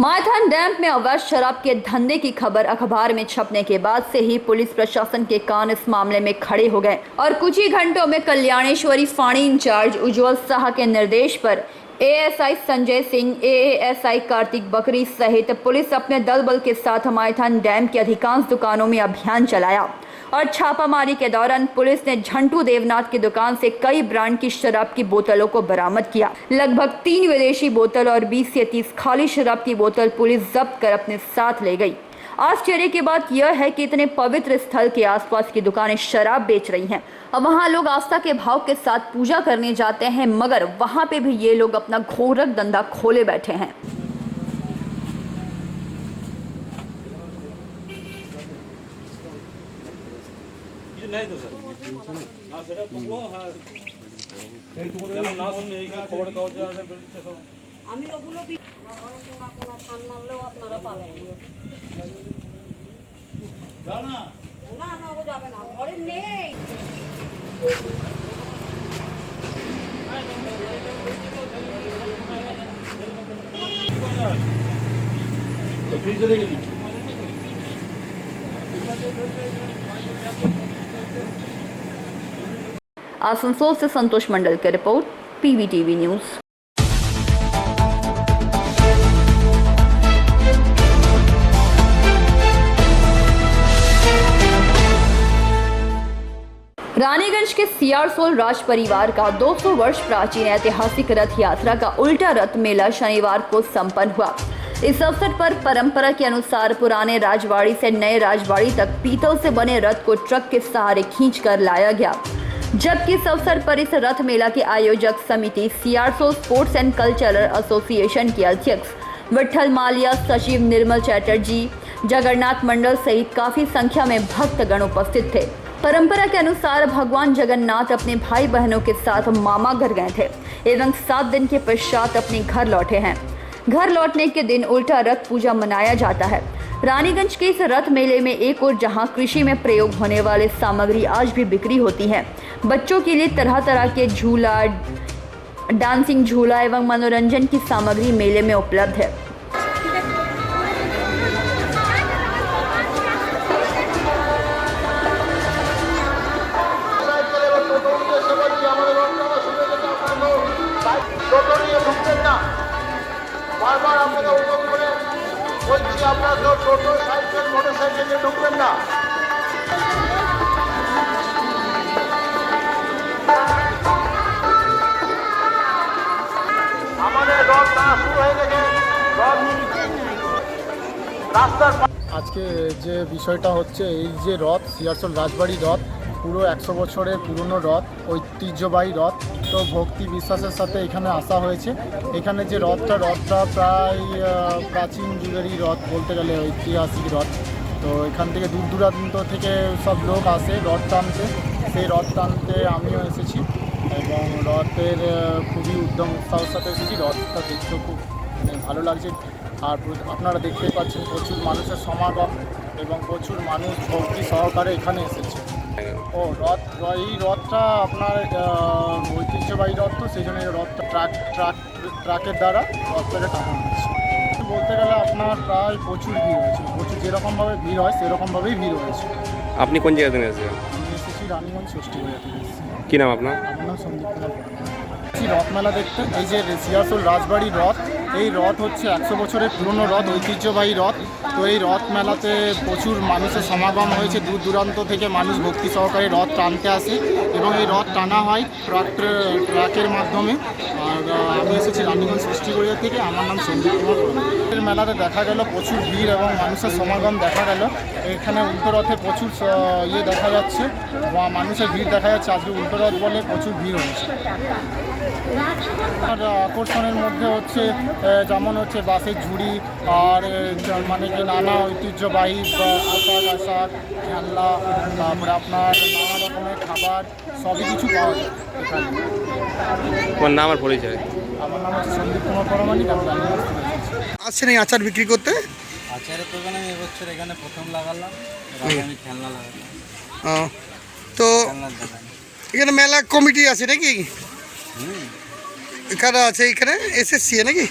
मायथन dam में अवैध शराब के धंधे की खबर अखबार में छपने के बाद से ही पुलिस प्रशासन के कान इस मामले में खड़े हो गए और कुछ ही घंटों में कल्याणेश्वरी फाणी इंचार्ज उज्जवल शाह के निर्देश पर एएसआई संजय सिंह, एएसआई कार्तिक बकरी सहित पुलिस अपने दल बल के साथ मायथन डैम की अधिकांश दुकानों में अभियान चलाया और छापामारी के दौरान पुलिस ने झंटू देवनाथ की दुकान से कई ब्रांड की शराब की बोतलों को बरामद किया। लगभग 3 विदेशी बोतल और 20 से 30 खाली शराब की बोतल पुलिस जब्त कर अपने साथ ले गई। आश्चर्य की बात यह है कि इतने पवित्र स्थल के आसपास की दुकानें शराब बेच रही हैं और वहां लोग आस्था के भाव के साथ पूजा करने जाते हैं, मगर वहां पे भी ये लोग अपना घोरक धंधा खोले बैठे हैं। नहीं तो सर ना সেটা বলবো হ্যাঁ এই তো না শুনলে এই খবর কাগজ আছে বেরিয়েছে সব আমি ওগুলো কোনো ফান মারলেও আপনারা পাবেন না না না ও যাবে না ঘরে নেই তো ফ্রিজে রেখে দিই आसनसोल से संतोष मंडल की रिपोर्ट, पीवीटीवी न्यूज। रानीगंज के सियारसोल राज परिवार का 200 वर्ष प्राचीन ऐतिहासिक रथ यात्रा का उल्टा रथ मेला शनिवार को संपन्न हुआ। इस अवसर पर परंपरा के अनुसार पुराने राजवाड़ी से नए राजवाड़ी तक पीतल से बने रथ को ट्रक के सहारे खींचकर लाया गया, जबकि इस अवसर पर इस रथ मेला के आयोजक समिति Siarsol sports and cultural association के अध्यक्ष विठल मालिया, सचिव निर्मल चैटर्जी, जगन्नाथ मंडल सहित काफी संख्या में भक्तगण उपस्थित थे। परंपरा के अनुसार भगवान जगन्नाथ अपने भाई बहनों के साथ मामा घर गए थे एवं 7 दिन के पश्चात अपने घर लौटे हैं। घर लौटने के दिन उल्टा रथ पूजा मनाया जाता है। रानीगंज के इस रथ मेले में एक और जहां कृषि में प्रयोग होने वाले सामग्री आज भी बिक्री होती है, बच्चों के लिए तरह तरह के झूला, डांसिंग झूला एवं मनोरंजन की सामग्री मेले में उपलब्ध है। বারবার আপনাকে অনুরোধ করে বলছি, আপনারা কেউ টোটো, সাইকেল, মোটরসাইকেল নিয়ে ঢুকবেন না। আমাদের রথ টানা শুরু হয়ে গেছে। রাস্তার আজকে যে বিষয়টা হচ্ছে, এই যে রথ সিয়ারসোল রাজবাড়ি রথ পুরো 100 বছরের পুরনো রথ, ঐতিহ্যবাহী রথ। তো ভক্তি বিশ্বাসের সাথে এখানে আসা হয়েছে। এখানে যে রথটা প্রায় প্রাচীন যুগেরই রথ বলতে গেলে, ঐতিহাসিক রথ। তো এখান থেকে দূর দূরান্ত থেকে সব লোক আসে রথ টানতে। সেই রথ টানতে আমিও এসেছি এবং রথের খুবই উদ্যম উৎসাহের সাথে এসেছি। রথটা দেখতেও খুব ভালো লাগছে। আর আপনারা দেখতেই পাচ্ছেন প্রচুর মানুষের সমাগম এবং প্রচুর মানুষ ভক্তি সহকারে এখানে এসেছে। এই রথটা আপনার ঐতিহ্যবাহী রথ, তো সেই জন্য এই রথটা ট্রাকের দ্বারা রথটাকে টানানো হচ্ছে। বলতে গেলে আপনার প্রায় প্রচুর ভিড় হয়েছে, প্রচুর যেরকমভাবে ভিড় হয় সেরকমভাবেই ভিড় হয়েছে। আপনি কোন জায়গা থেকে এসেছেন? আমি এসেছি রানীগঞ্জ ষষ্ঠী বাড়ি থেকে এসেছি। কী নাম আপনার? আমার নাম সন্দীপ কুমার। রথমেলা দেখতে এই যে সিয়ারসোল রাজবাড়ি রথ, এই রথ হচ্ছে 100 বছরের পুরনো রথ, ঐতিহ্যবাহী রথ। তো এই রথ মেলাতে প্রচুর মানুষের সমাগম হয়েছে, দূর দূরান্ত থেকে মানুষ ভক্তি সহকারে রথ টানতে আসে এবং এই রথ টানা হয় ট্রাকের মাধ্যমে। আর আমি এসেছি রানীগঞ্জ ষষ্ঠীগড়িয়া থেকে। আমার নাম সন্দীপ কুমার। এই মেলাতে দেখা গেল প্রচুর ভিড় এবং মানুষের সমাগম দেখা গেল। এখানে উল্টো রথে প্রচুর দেখা যাচ্ছে, মানুষের ভিড় দেখা যাচ্ছে। আজকে উল্টো রথ বলে প্রচুর ভিড় হয়েছে। আর আকর্ষণের মধ্যে হচ্ছে যেমন হচ্ছে বাসের ঝুড়ি, আর মানে কি নানা ঐতিহ্যবাহী পোশাক আশাক, খেলনা, তারপরে আপনার নানা রকমের খাবার সবই কিছু পাওয়া যায় এখানে। তোমার নাম আর পরিচয়? আমার নাম হচ্ছে সন্দীপ কুমার পরমাণিক। আসছেন এই আচার বিক্রি করতে? আচারের দোকানে আমি এবছর এখানে প্রথম লাগালাম, আমি খেলনা লাগালাম। তো এখানে মেলা কমিটি আছে নাকি? কারা আছে এখানে? এসএসসি নাকি?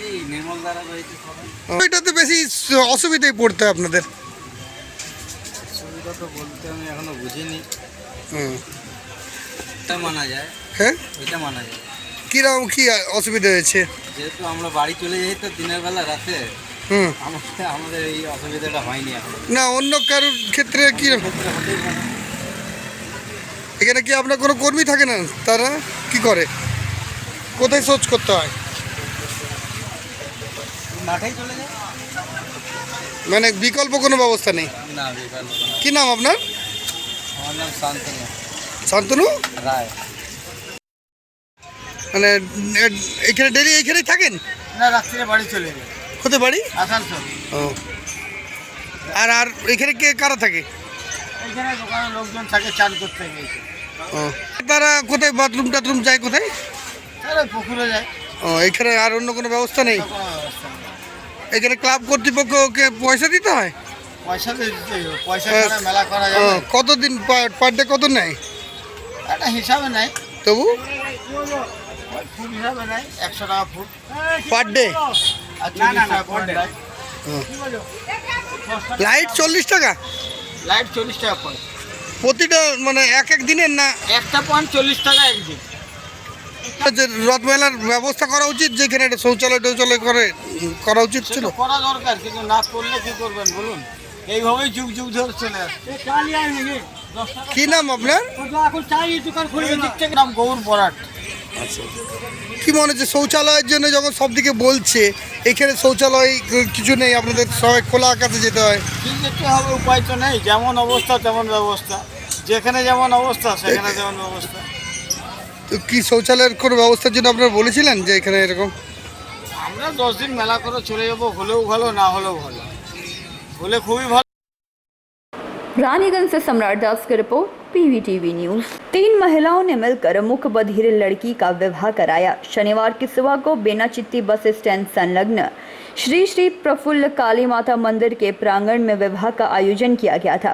এই নির্মল দ্বারা রয়েছে সবাই। এটাতে বেশি অসুবিধায় পড়তে হয় আপনাদের। সুবিধা তো বলতে আমি এখনো বুঝিনি। হুম। এটা মানা যায়, হ্যাঁ, এটা মানা যায়। কিরকম কি অসুবিধা হয়েছে? যেহেতু আমরা বাড়ি চলে যাই তো দিনের বেলা রাতে, হুম। আমাদের এই অসুবিধাটা হয়নি এখন। না অন্য কারোর ক্ষেত্রে কি ক্ষেত্রে হতেই পারে। এখানে কি আপনার কোনো কর্মী থাকে না? তারা কি করে? কোথায় শৌচ করতে হয়? মাঠেই চলে যায়। মানে বিকল্প কোনো ব্যবস্থা নেই? না বিকল্প না। কি নাম আপনার? আমার নাম শান্তনু শান্তনু রায়। মানে এখানে ডেলি এইখানেই থাকেন? না, রাত্রে বাড়ি চলে যাবে। কোথায় বাড়ি? আসানসোল। ও। আর আর এখানে কে কারা থাকে? এখানে দোকানে লোকজন থাকে, চান করতে গিয়েছে। ও। তারা কোথায় বাথরুম টাথরুম যায় কোথায়? তারা পুকুরে যায়। ও, এখানে আর অন্য কোনো ব্যবস্থা নেই? কোনো ব্যবস্থা নেই। এখানে ক্লাব কর্তৃপক্ষকে পয়সা দিতে হয়? পয়সা তো দিতেই হবে, পয়সা ছাড়া মেলা করা ও, যাবে না। কতদিন পার ডে কত নেয় একটা হিসাবে নেয়, তবু? ওই ফুট হিসাবে নেয়, 100 টাকা ফুট। Per day? আর 40 টাকা পয়েন্ট দেয়। লাইট 40 টাকা? লাইট 40 টাকা পয়েন্ট। প্রতিটা মানে এক এক দিনের না? একটা পয়েন্ট 40 টাকা একদিন। যে রথমেলার ব্যবস্থা করা উচিত, যেখানে একটা শৌচালয় টৌচালয় করা উচিত ছিল। সেটা করা দরকার, কিন্তু না করলে কি করবেন বলুন? এইভাবেই যুগ যুগ ধরে চলে আসছে। কি নাম আপনার? এদিক থেকে নাম গৌর বরাট। কি মনে হচ্ছে শৌচালয়ের জন্য যখন সব দিকে বলছে, এখানে শৌচালয় কিছু নেই, আপনাদের সবাই খোলা আকাশে যেতে হয়? কি যেতে হবে, উপায় তো নেই। যেমন অবস্থা তেমন ব্যবস্থা, যেখানে যেমন অবস্থা সেখানে যেমন ব্যবস্থা। তো কি শৌচালয়ের কোনো ব্যবস্থার জন্য আপনারা বলেছিলেন যে এখানে এরকম? আমরা 10 দিন মেলা করে চলে যাবো, হলেও ভালো না হলেও ভালো, হলে খুবই ভালো। रानीगंज से सम्राट दास की रिपोर्ट, PVTV न्यूज। 3 महिलाओं ने मिलकर मुख बधिर लड़की का विवाह कराया। शनिवार की सुबह को बेनाचित्ती बस स्टैंड संलग्न श्री श्री प्रफुल्ल काली माता मंदिर के प्रांगण में विवाह का आयोजन किया गया था।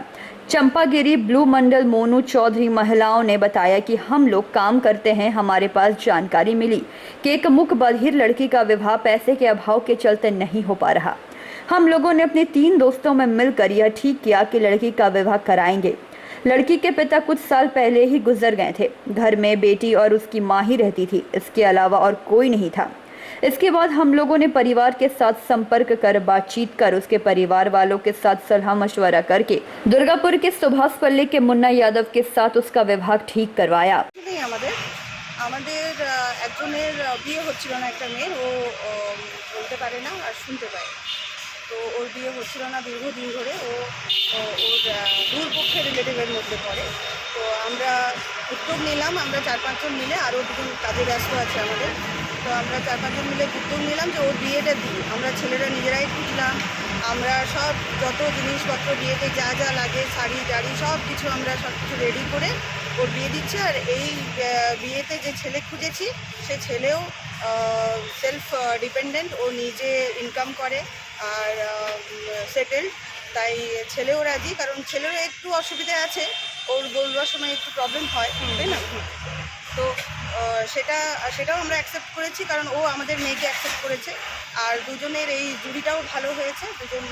चंपागिरी ब्लू मंडल मोनू चौधरी महिलाओं ने बताया कि हम लोग काम करते हैं, हमारे पास जानकारी मिली कि एक मुख बधिर लड़की का विवाह पैसे के अभाव के चलते नहीं हो पा रहा। हम लोगों ने अपने 3 दोस्तों में मिलकर यह ठीक किया कि लड़की का विवाह कराएंगे। लड़की के पिता कुछ साल पहले ही गुजर गए थे। घर में बेटी और उसकी मां ही रहती थी, इसके अलावा और कोई नहीं था। इसके बाद हम लोगों ने परिवार के साथ संपर्क कर बातचीत कर उसके परिवार वालों के साथ सलाह मशवरा करके दुर्गापुर के सुभाष पल्ली के मुन्ना यादव के साथ उसका विवाह ठीक करवाया। আমাদের একজনের বিয়ে হচ্ছিল না, একটা মেয়ের, ও বলতে পারে না আর শুনতে পায়। তো ওর বিয়ে হচ্ছিল না দীর্ঘদিন ধরে। ওর দূর পক্ষের রিলেটিভের মধ্যে পড়ে। তো আমরা উদ্যোগ নিলাম, আমরা 4-5 জন মিলে, আরও দুজন কাজে ব্যস্ত আছে আমাদের। তো আমরা 4-5 জন মিলে উদ্যোগ নিলাম যে ওর বিয়েটা দিই। আমরা ছেলেরা নিজেরাই খুঁজলাম, আমরা সব যত জিনিসপত্র বিয়েতে যা যা লাগে, শাড়ি টাড়ি সব কিছু আমরা সব কিছু রেডি করে ওর বিয়ে দিচ্ছি। আর এই বিয়েতে যে ছেলে খুঁজেছি সে ছেলেও সেলফ ডিপেন্ডেন্ট, ও নিজে ইনকাম করে আর সেটেলড। তাই ছেলেও রাজি, কারণ ছেলেরও একটু অসুবিধা আছে, ওর বলবার সময় একটু প্রবলেম হয়, তাই না? তো সেটাও আমরা অ্যাকসেপ্ট করেছি, কারণ ও আমাদের মেয়েকে অ্যাকসেপ্ট করেছে। আর দুজনের এই জুড়িটাও ভালো হয়েছে। দুজন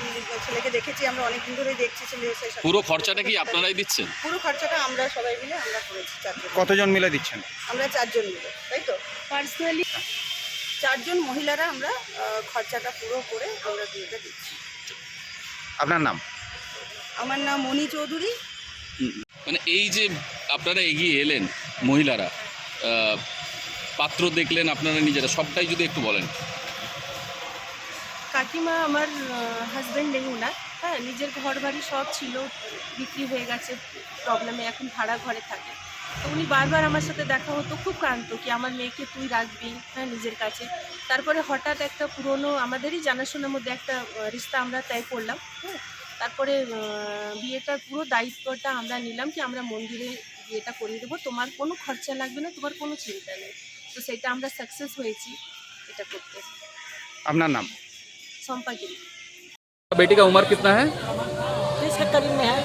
ছেলেকে দেখেছি, আমরা অনেকদিন ধরেই দেখছি ছেলে। পুরো খরচাটা কি আপনারাই দিচ্ছেন? পুরো খরচাটা আমরা সবাই মিলে আমরা করেছি। 4 জন। কতজন মিলে দিচ্ছেন? আমরা 4 জন মিলে, তাই তো? পার্সোনালি 4 জন মহিলারা আমরা খরচাটা পুরো করে আমরা বিয়েটা দিচ্ছি। আপনার নাম? আমার নাম মণি চৌধুরী। মানে এই যে আপনারা এগিয়ে এলেন মহিলারা, পাত্র দেখলেন আপনারা নিজেরা, সবটাই যদি একটু বলেন। কাকিমা আমার হাজব্যান্ড নেই ওনার, হ্যাঁ, নিজের ঘর বাড়ি সব ছিল, বিক্রি হয়ে গেছে প্রবলেমে, এখন ভাড়া ঘরে থাকে। তো উনি বারবার আমার সাথে দেখা হতো, খুব কাঁদতো কি আমার মেয়েকে তুই রাখবি, হ্যাঁ, নিজের কাছে। তারপরে হঠাৎ একটা পুরনো আমাদেরই জানাশোনার মধ্যে একটা রিস্তা আমরা তয় করলাম, হ্যাঁ। তারপরে বিয়েটার পুরো দায়িত্বটা আমরা নিলাম কি আমরা মন্দিরে বিয়েটা করিয়ে দেবো, তোমার কোনো খরচা লাগবে না, তোমার কোনো চিন্তা নেই। তো সেটা আমরা সাকসেস হয়েছি এটা করতে। আপনার নাম? चंपागिरी। बेटी का उम्र कितना है? 30 के करीब में है।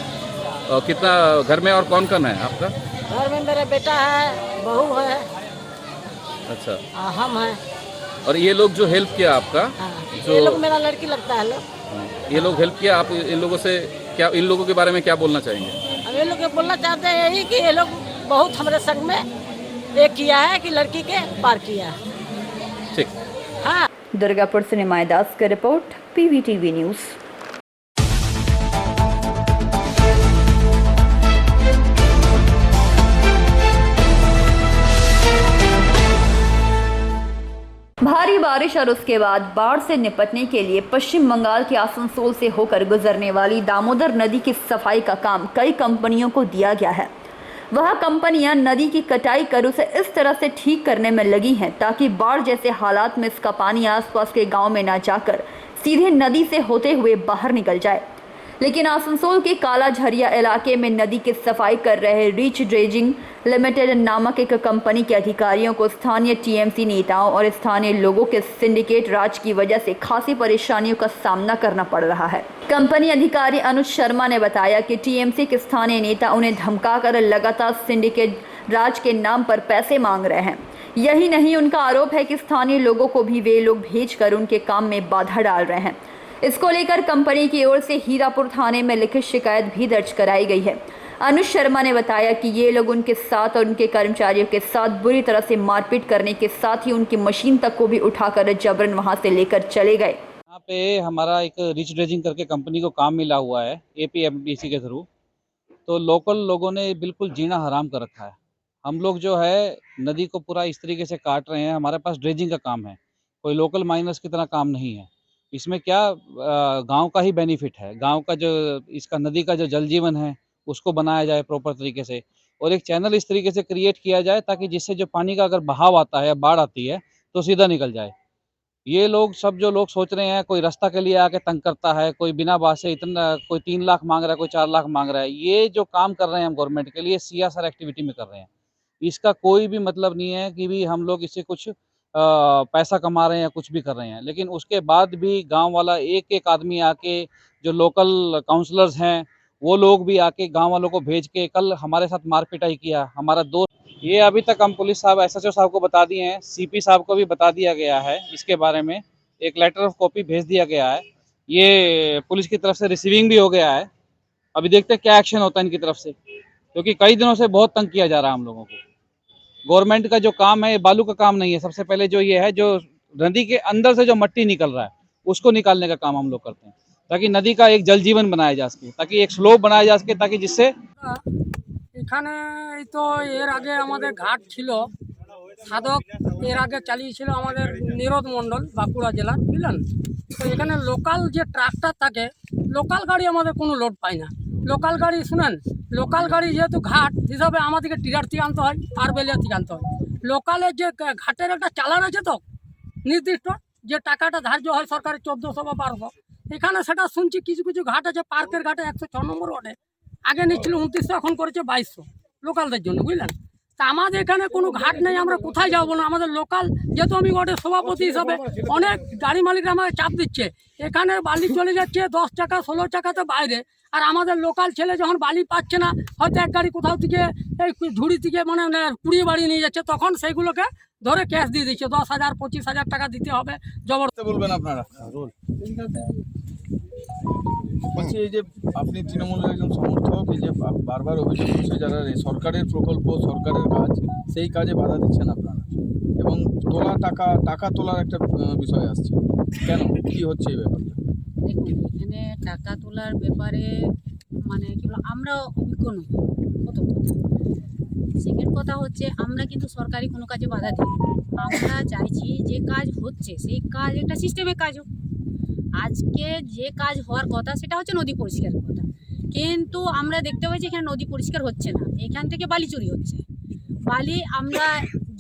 और कितना घर में और कौन कौन है आपका? घर में मेरा बेटा है, बहू है, अच्छा, हम हैं। और ये लोग जो हेल्प किया आपका, जो ये लोग मेरा लड़की लगता है लोग। ये लोग हेल्प किया, आप इन लोगों से क्या, इन लोगों के बारे में क्या बोलना चाहेंगे? हम ये लोग बोलना चाहते हैं यही कि ये लोग बहुत हमारे संग में ये किया है कि लड़की के पार किया है। ठीक। हाँ। दुर्गापुर से निमाय दास की रिपोर्ट, PVTV न्यूज़। भारी बारिश और उसके बाद बाढ़ से निपटने के लिए पश्चिम बंगाल के आसनसोल से होकर गुजरने वाली दामोदर नदी की सफाई का काम कई कंपनियों को दिया गया है। वह कंपनियां नदी की कटाई कर उसे इस तरह से ठीक करने में लगी हैं ताकि बाढ़ जैसे हालात में इसका पानी आसपास के गांव में न जाकर सीधे नदी से होते हुए बाहर निकल जाए। लेकिन आसनसोल के काला झरिया इलाके में नदी की सफाई कर रहे रिच ड्रेजिंग लिमिटेड नामक एक कंपनी के अधिकारियों को स्थानीय TMC नेताओं और स्थानीय लोगों के सिंडिकेट राज की वजह से खासी परेशानियों का सामना करना पड़ रहा है। कंपनी अधिकारी अनुज शर्मा ने बताया कि TMC के स्थानीय नेता उन्हें धमकाकर लगातार सिंडिकेट राज के नाम पर पैसे मांग रहे हैं। यही नहीं, उनका आरोप है कि स्थानीय लोगों को भी वे लोग भेजकर उनके काम में बाधा डाल रहे हैं। इसको लेकर कंपनी की ओर से हीरापुर थाने में लिखित शिकायत भी दर्ज कराई गई है। अनुज शर्मा ने बताया कि ये लोग उनके साथ और उनके कर्मचारियों के साथ बुरी तरह से मारपीट करने के साथ ही उनकी मशीन तक को भी उठाकर जबरन वहां से लेकर चले गए। यहाँ पे हमारा एक रिच ड्रेजिंग करके कंपनी को काम मिला हुआ है APMDC के थ्रू। तो लोकल लोगों ने बिल्कुल जीना हराम कर रखा है। हम लोग जो है नदी को पूरा इस तरीके से काट रहे हैं। हमारे पास ड्रेजिंग का काम है, कोई लोकल माइनर्स की तरह काम नहीं है। इसमें क्या गांव का ही बेनिफिट है। गांव का जो इसका नदी का जो जल जीवन है उसको बनाया जाए प्रॉपर तरीके से, और एक चैनल इस तरीके से क्रिएट किया जाए ताकि जिससे जो पानी का अगर बहाव आता है या बाढ़ आती है तो सीधा निकल जाए। ये लोग सब जो लोग सोच रहे हैं कोई रास्ता के लिए आके तंग करता है, कोई बिना बात से इतना कोई 3 लाख मांग रहा है, कोई 4 लाख मांग रहा है। ये जो काम कर रहे हैं हम गवर्नमेंट के लिए CSR एक्टिविटी में कर रहे हैं। इसका कोई भी मतलब नहीं है कि भी हम लोग इससे कुछ पैसा कमा रहे हैं या कुछ भी कर रहे हैं। लेकिन उसके बाद भी गांव वाला एक एक आदमी आके, जो लोकल काउंसलर्स हैं वो लोग भी आके गांव वालों को भेज के कल हमारे साथ मारपिटाई किया। हमारा दोस्त, ये अभी तक हम पुलिस साहब SHO साहब को बता दिए हैं, CP साहब को भी बता दिया गया है। इसके बारे में एक लेटर ऑफ कॉपी भेज दिया गया है। ये पुलिस की तरफ से रिसीविंग भी हो गया है। अभी देखते हैं क्या एक्शन होता है इनकी तरफ से, क्योंकि कई दिनों से बहुत तंग किया जा रहा है हम लोगों को। गवर्नमेंट का जो काम है ये बालू का काम नहीं है। सबसे पहले जो ये है, जो नदी के अंदर से जो मट्टी निकल रहा है उसको निकालने का काम हम लोग करते हैं, ताकि नदी का एक जल जीवन बनाया जा सके, ताकि एक स्लोप बनाया जा सके, ताकि जिससे এখানে এই তো এর আগে আমাদের ঘাট ছিল সাধক, এর আগে চালিয়েছিল আমাদের নিরোদ মণ্ডল বাঁকুড়া জেলা, বুঝলেন। তো এখানে লোকাল যে ট্রাক্টর থাকে, লোকাল গাড়ি আমাদের কোনো লোড পায় না। লোকাল গাড়ি শুনেন, লোকাল গাড়ি যেহেতু ঘাট হিসাবে আমাদেরকে টিরার থেকে আনতে হয়, তারবেলিয়া থেকে আনতে হয়। লোকালের যে ঘাটের একটা চালান আছে তো নির্দিষ্ট, যে টাকাটা ধার্য হয় সরকারের 1400 বা 1200, এখানে সেটা শুনছি কিছু কিছু ঘাট আছে, পার্কের ঘাটে 106 নম্বর ওয়ার্ডে আগে নিচ্ছিল 2900, এখন করেছে 2200 লোকালদের জন্য, বুঝলেন। তা আমাদের এখানে কোনো ঘাট নেই, আমরা কোথায় যাবো না। আমাদের লোকাল, যেহেতু আমি ওয়ার্ডের সভাপতি হিসাবে, অনেক গাড়ি মালিকরা আমাকে চাপ দিচ্ছে। এখানে বালি চলে যাচ্ছে 10 টাকা 16 টাকাতে বাইরে, আর আমাদের লোকাল ছেলে যখন বালি পাচ্ছে না, হয়তো এক গাড়ি কোথাও থেকে এই ঝুড়ি থেকে মানে কুড়িয়ে বাড়ি নিয়ে যাচ্ছে, তখন সেইগুলোকে ধরে ক্যাশ দিয়ে দিচ্ছে। 10,000 25,000 টাকা দিতে হবে জবরদস্তি। বলবেন আপনারা বলছি, এই যে আপনি তৃণমূলের একজন সমর্থক, এই যে বারবার অভিযোগ করছে যারা সরকারের প্রকল্প, সরকারের কাজ, সেই কাজে বাধা দিচ্ছেন আপনারা, এবং টাকা তোলার একটা বিষয় আসছে, কেন, কি হচ্ছে এই ব্যাপারটা? দেখুন, এখানে টাকা তোলার ব্যাপারে মানে কি বলবো, আমরা অভিজ্ঞ নই। প্রথম কথা, সেকেন্ড কথা হচ্ছে আমরা কিন্তু সরকারি কোনো কাজে বাধা দিই। আমরা চাইছি যে কাজ হচ্ছে সেই কাজ একটা সিস্টেমে কাজ হোক। আজকে যে কাজ হওয়ার কথা সেটা হচ্ছে নদী পরিষ্কারের কথা, কিন্তু আমরা দেখতে পাচ্ছি এখানে নদী পরিষ্কার হচ্ছে না। এখান থেকে বালি চুরি হচ্ছে। বালি আমরা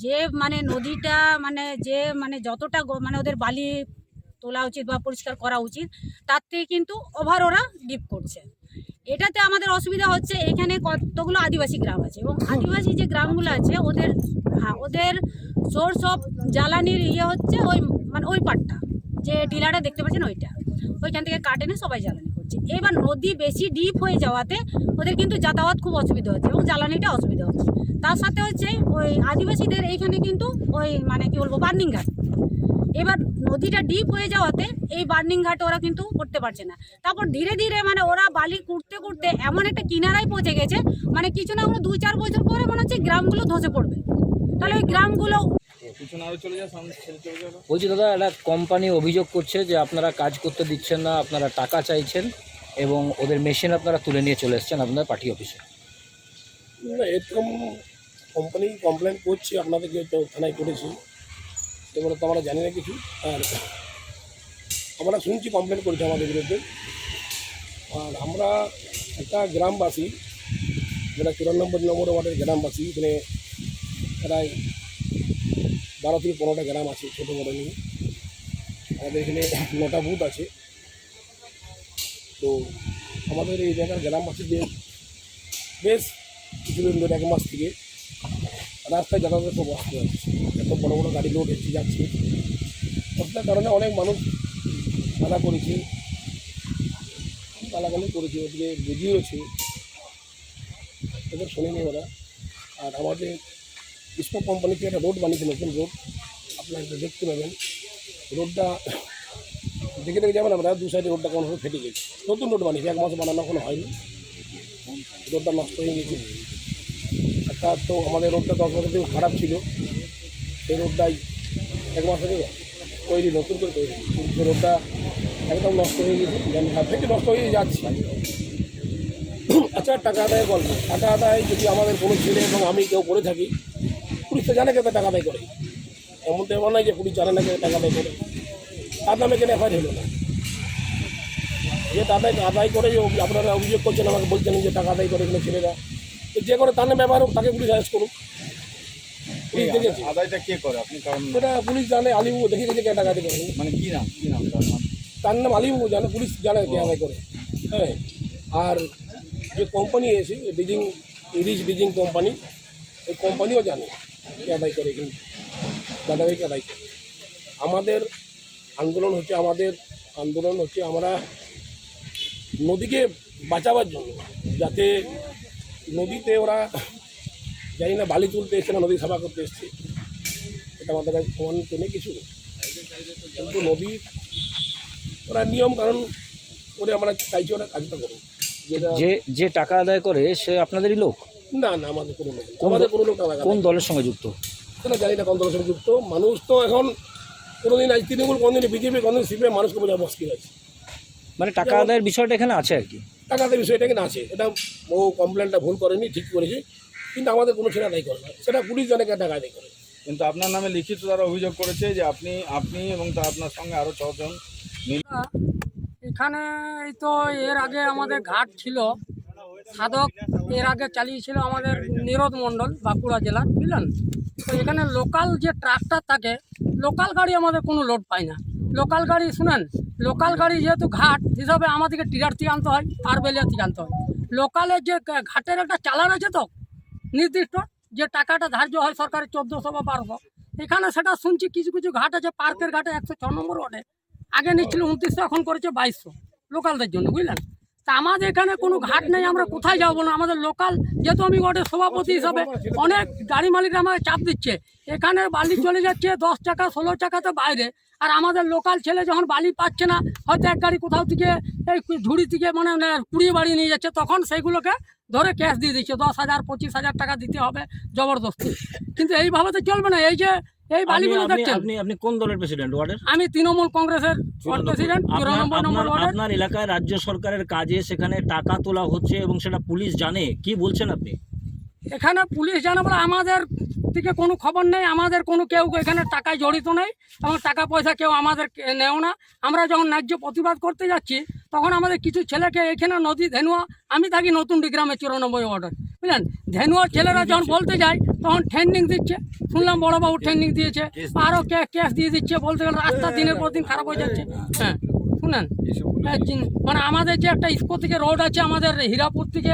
যে মানে নদীটা মানে যতটা মানে ওদের বালি তোলা উচিত বা পরিষ্কার করা উচিত, তার থেকে কিন্তু ওভার ওরা ডিপ করছে। এটাতে আমাদের অসুবিধা হচ্ছে। এখানে কতগুলো আদিবাসী গ্রাম আছে, এবং আদিবাসী যে গ্রামগুলো আছে ওদের সোর্স অফ জ্বালানির হচ্ছে ওই পাটটা, যে ডিলারটা দেখতে পাচ্ছেন ওইখান থেকে কাটে না সবাই জ্বালানি করছে। এবার নদী বেশি ডিপ হয়ে যাওয়াতে ওদের কিন্তু যাতায়াত খুব অসুবিধা হচ্ছে, এবং জ্বালানিটা অসুবিধা হচ্ছে। তার সাথে হচ্ছে ওই আদিবাসীদের এইখানে কিন্তু ওই মানে কি বলবো বার্নিং ঘাট, এবার নদীটা ডিপ হয়ে যাওয়াতে এই বার্নিং ঘাট ওরা কিন্তু করতে পারছে না। তারপর ধীরে ধীরে মানে ওরা বালি কুড়তে কুড়তে এমন একটা কিনারায় পৌঁছে গেছে, মানে কিছু না হলো 2-4 বছর পরে মনে হচ্ছে গ্রামগুলো ধসে পড়বে। তাহলে ওই গ্রামগুলো বলছি দাদা, একটা কোম্পানি অভিযোগ করছে যে আপনারা কাজ করতে দিচ্ছেন না, আপনারা টাকা চাইছেন এবং ওদের মেশিন আপনারা তুলে নিয়ে চলে এসেছেন আপনাদের পার্টি অফিসে। না, এরকম কোম্পানি কমপ্লেন করছি, আপনাদেরকে তো থানায় করেছি, সেগুলো তো আমরা জানি না কিছু। আর আমরা শুনছি কমপ্লেন করেছে আমাদের বিরুদ্ধে। আর আমরা একটা গ্রামবাসী, যেটা 94 নম্বর ওয়ার্ডের গ্রামবাসী, এখানে প্রায় 12 থেকে 15টা গ্রাম আছে, ছোটো বড়ো নিয়ে। আমাদের এখানে 9টা বুথ আছে। তো আমাদের এই জায়গার গ্রামবাসীদের বেশ কিছুদিন ধরে 1 মাস থেকে রাস্তায় যাতায়াতের খুব অসুবিধা হচ্ছে। এত বড়ো বড়ো গাড়ি লোড এসে যাচ্ছে, তার কারণে অনেক মানুষ তালা করেছে, গালাগালি করেছে, ওদিকে বুঝিয়েছে, ওদের শোনেনি ওরা। আর আমাদের ইস্পাত কোম্পানিতে একটা রোড বানিয়েছে, নতুন রোড, আপনারা একটু দেখতে পাবেন। রোডটা দেখে দেখে যাবেন আমরা, 2 সাইডে রোডটা কোনোভাবে ফেটে গেছে। নতুন রোড বানিয়েছে, 1 মাস বানানো কোনো হয়নি, রোডটা নষ্ট হয়ে গেছে। একটা তো আমাদের রোডটা 10 বছর থেকে খারাপ ছিল, সেই রোডটাই 1 মাস থেকে তৈরি, নতুন করে তৈরি। কিন্তু রোডটা একদম নষ্ট হয়ে গেছে, থেকে নষ্ট হয়ে যাচ্ছে। আচ্ছা, টাকা আদায় গল্প, টাকা আদায় যদি আমাদের কোনো ছেলে এবং আমি কেউ করে থাকি, পুলিশ তো জানে কেউ টাকা আদায় করে। এমন তো এমন নয় যে পুলিশ জানে না কেউ টাকা আদায় করে, তার নামে কেন এফআইআর হলো না। যে টাকা আদায় করে, আপনারা অভিযোগ করছেন, আমাকে বলছেন যে টাকা আদায় করে এগুলো ছেলেরা, তো যে করে তার নামে ব্যবহার হোক, তাকে পুলিশ অ্যারেস্ট করুক। পুলিশ দেখেছে আদায়টা কে করে আপনি কারণ সেটা পুলিশ জানে, আলিবাবু দেখে গেছে কে টাকা আদায় করে। মানে কি নাম তার নাম আলিবাবু জানে, পুলিশ জানে কে আদায় করে। হ্যাঁ, আর যে কোম্পানি এসে রিচ ডিজিং কোম্পানি, এই কোম্পানিও জানে কে আদায় করে, কিন্তু দাদাভাইকে আদায় করে। আমাদের আন্দোলন হচ্ছে আমরা নদীকে বাঁচাবার জন্য, যাতে নদীতে ওরা জানি না বালি তুলতে এসছে না নদী সাফা করতে এসছে, এটা আমাদের কাছে প্রমাণ তো নেই কিছু। কিন্তু নদী ওরা নিয়ম কারণ করে আমরা চাইছি ওরা কাজটা করুক। যে টাকা আদায় করে সে আপনাদেরই লোক? না না, আমাদের কোনো লোক, আমাদের কোনো লোক টাকা কোন দলের সঙ্গে যুক্ত সেটা জানি না, কোন দলের সঙ্গে যুক্ত। মানুষ তো এখন কোনোদিন আজ তৃণমূল, কোনোদিন বিজেপি, কোনোদিন সিপিএম, মানুষকে বোঝা মুশকিল আছে। মানে টাকা আদায়ের বিষয়টা এখানে আছে আর কি, টাকা আদায়ের বিষয়টা এখানে আছে। এটা ও কমপ্লেনটা ভুল করেনি, ঠিক করেছে, কিন্তু আমাদের কোনো ছেলে আদায় করে না, সেটা পুলিশ জানে কে টাকা আদায় করে। কিন্তু আপনার নামে লিখিত তারা অভিযোগ করেছে যে আপনি এবং তা আপনার সঙ্গে আরও 6 জন এখানে তো এর আগে আমাদের ঘাট ছিল সাধক, এর আগে চালিয়েছিল আমাদের নীরদ মণ্ডল, বাঁকুড়া জেলার, বুঝলেন। তো এখানে লোকাল যে ট্রাক্টর থাকে, লোকাল গাড়ি আমাদের কোনো লোড পায় না। লোকাল গাড়ি শুনেন, লোকাল গাড়ি যেহেতু ঘাট হিসাবে আমাদেরকে টিরার থেকে আনতে হয়, আর বেলিয়া থেকে আনতে হয়। লোকালের যে ঘাটের একটা চালান আছে তো নির্দিষ্ট, যে টাকাটা ধার্য হয় সরকারের 1400 বা 1200, এখানে সেটা শুনছি কিছু কিছু ঘাট আছে, পার্কের ঘাটে 106 নম্বর ওয়ার্ডে আগে নিচ্ছিল 2900, এখন করেছে 2200 লোকালদের জন্য, বুঝলেন। তা আমাদের এখানে কোনো ঘাট নেই, আমরা কোথায় যাবো না। আমাদের লোকাল, যেহেতু আমি ওয়ার্ডের সভাপতি হিসাবে, অনেক গাড়ি মালিকরা আমাকে চাপ দিচ্ছে, এখানে বালি চলে যাচ্ছে 10 টাকা 16 টাকাতে বাইরে, আর আমাদের লোকাল ছেলে যখন বালি পাচ্ছে না, হয়তো এক গাড়ি কোথাও থেকে এই ঝুড়ি থেকে মানে কুড়িয়ে বাড়ি নিয়ে যাচ্ছে, তখন সেইগুলোকে ধরে ক্যাশ দিয়ে দিচ্ছে, 10,000 25,000 টাকা দিতে হবে জবরদস্তি। কিন্তু এইভাবে তো চলবে না। এই যে এই বালিগুলো দেখছেন। আপনি কোন দলের প্রেসিডেন্ট ওয়ার্ডের? আমি তৃণমূল কংগ্রেসের প্রেসিডেন্ট, 94 নম্বর ওয়ার্ডের। আপনার এলাকায় রাজ্য সরকারের কাজে সেখানে টাকা তোলা হচ্ছে এবং সেটা পুলিশ জানে, কি বলছেন আপনি? এখানে পুলিশ জানে বলে আমাদের থেকে কোনো খবর নেই, আমাদের কোনো কেউ এখানে টাকায় জড়িত নেই, এবং টাকা পয়সা কেউ আমাদের নেও না। আমরা যখন ন্যায্য প্রতিবাদ করতে যাচ্ছি, তখন আমাদের কিছু ছেলেকে এখানে নদী ধেনুয়া, আমি থাকি নতুন ডিগ্রামে 94 ওয়ার্ডের, বুঝলেন। ধেনুয়ার ছেলেরা যখন বলতে যায়, তখন ট্রেনিং দিচ্ছে, শুনলাম বড়োবাবু ট্রেনিং দিয়েছে, আরও ক্যাশ দিয়ে দিচ্ছে, বলতে গেলে রাস্তা দিনের পর দিন খারাপ হয়ে যাচ্ছে। হ্যাঁ শুনেন, মানে আমাদের যে একটা ইস্কো থেকে রোড আছে, আমাদের হীরাপুর থেকে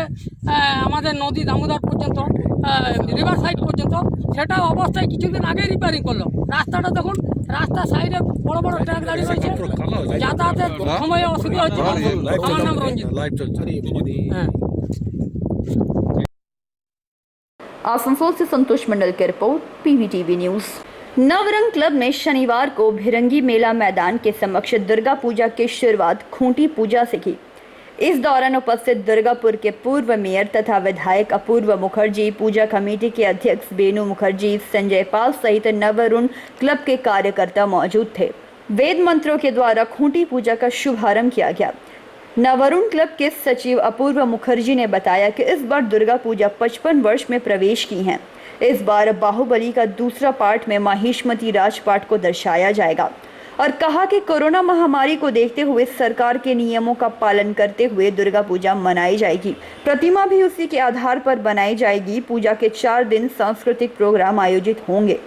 আমাদের নদী দামোদর পর্যন্ত, রিভার সাইড পর্যন্ত, সেটা অবস্থায় কিছুদিন আগে রিপেয়ারিং করলো। রাস্তাটা দেখুন, রাস্তা সাইডে বড় বড় ট্রাক গাড়ি রয়েছে, যাতায়াতের সময়ে অসুবিধা হচ্ছে। আমার নাম রঞ্জিত। হ্যাঁ। आसनसोल से संतोष मंडल की report, PVTV news. Navrang club ने शनिवार को भिरंगी मेला मैदान के समक्ष दुर्गा पूजा की शुरुआत खूंटी पूजा से की। इस दौरान उपस्थित दुर्गापुर के पूर्व मेयर तथा विधायक अपूर्व मुखर्जी, पूजा कमेटी के अध्यक्ष बेनू मुखर्जी, संजय पाल सहित नवरुण क्लब के कार्यकर्ता मौजूद थे। वेद मंत्रों के द्वारा खूंटी पूजा का शुभारंभ किया गया। नवरुण क्लब के सचिव अपूर्व मुखर्जी ने बताया कि इस बार दुर्गा पूजा 55 वर्ष में प्रवेश की है। इस बार बाहुबली का दूसरा पार्ट में माहिष्मती राजपाट को दर्शाया जाएगा और कहा कि कोरोना महामारी को देखते हुए सरकार के नियमों का पालन करते हुए दुर्गा पूजा मनाई जाएगी। प्रतिमा भी उसी के आधार पर बनाई जाएगी। पूजा के 4 दिन सांस्कृतिक प्रोग्राम आयोजित होंगे।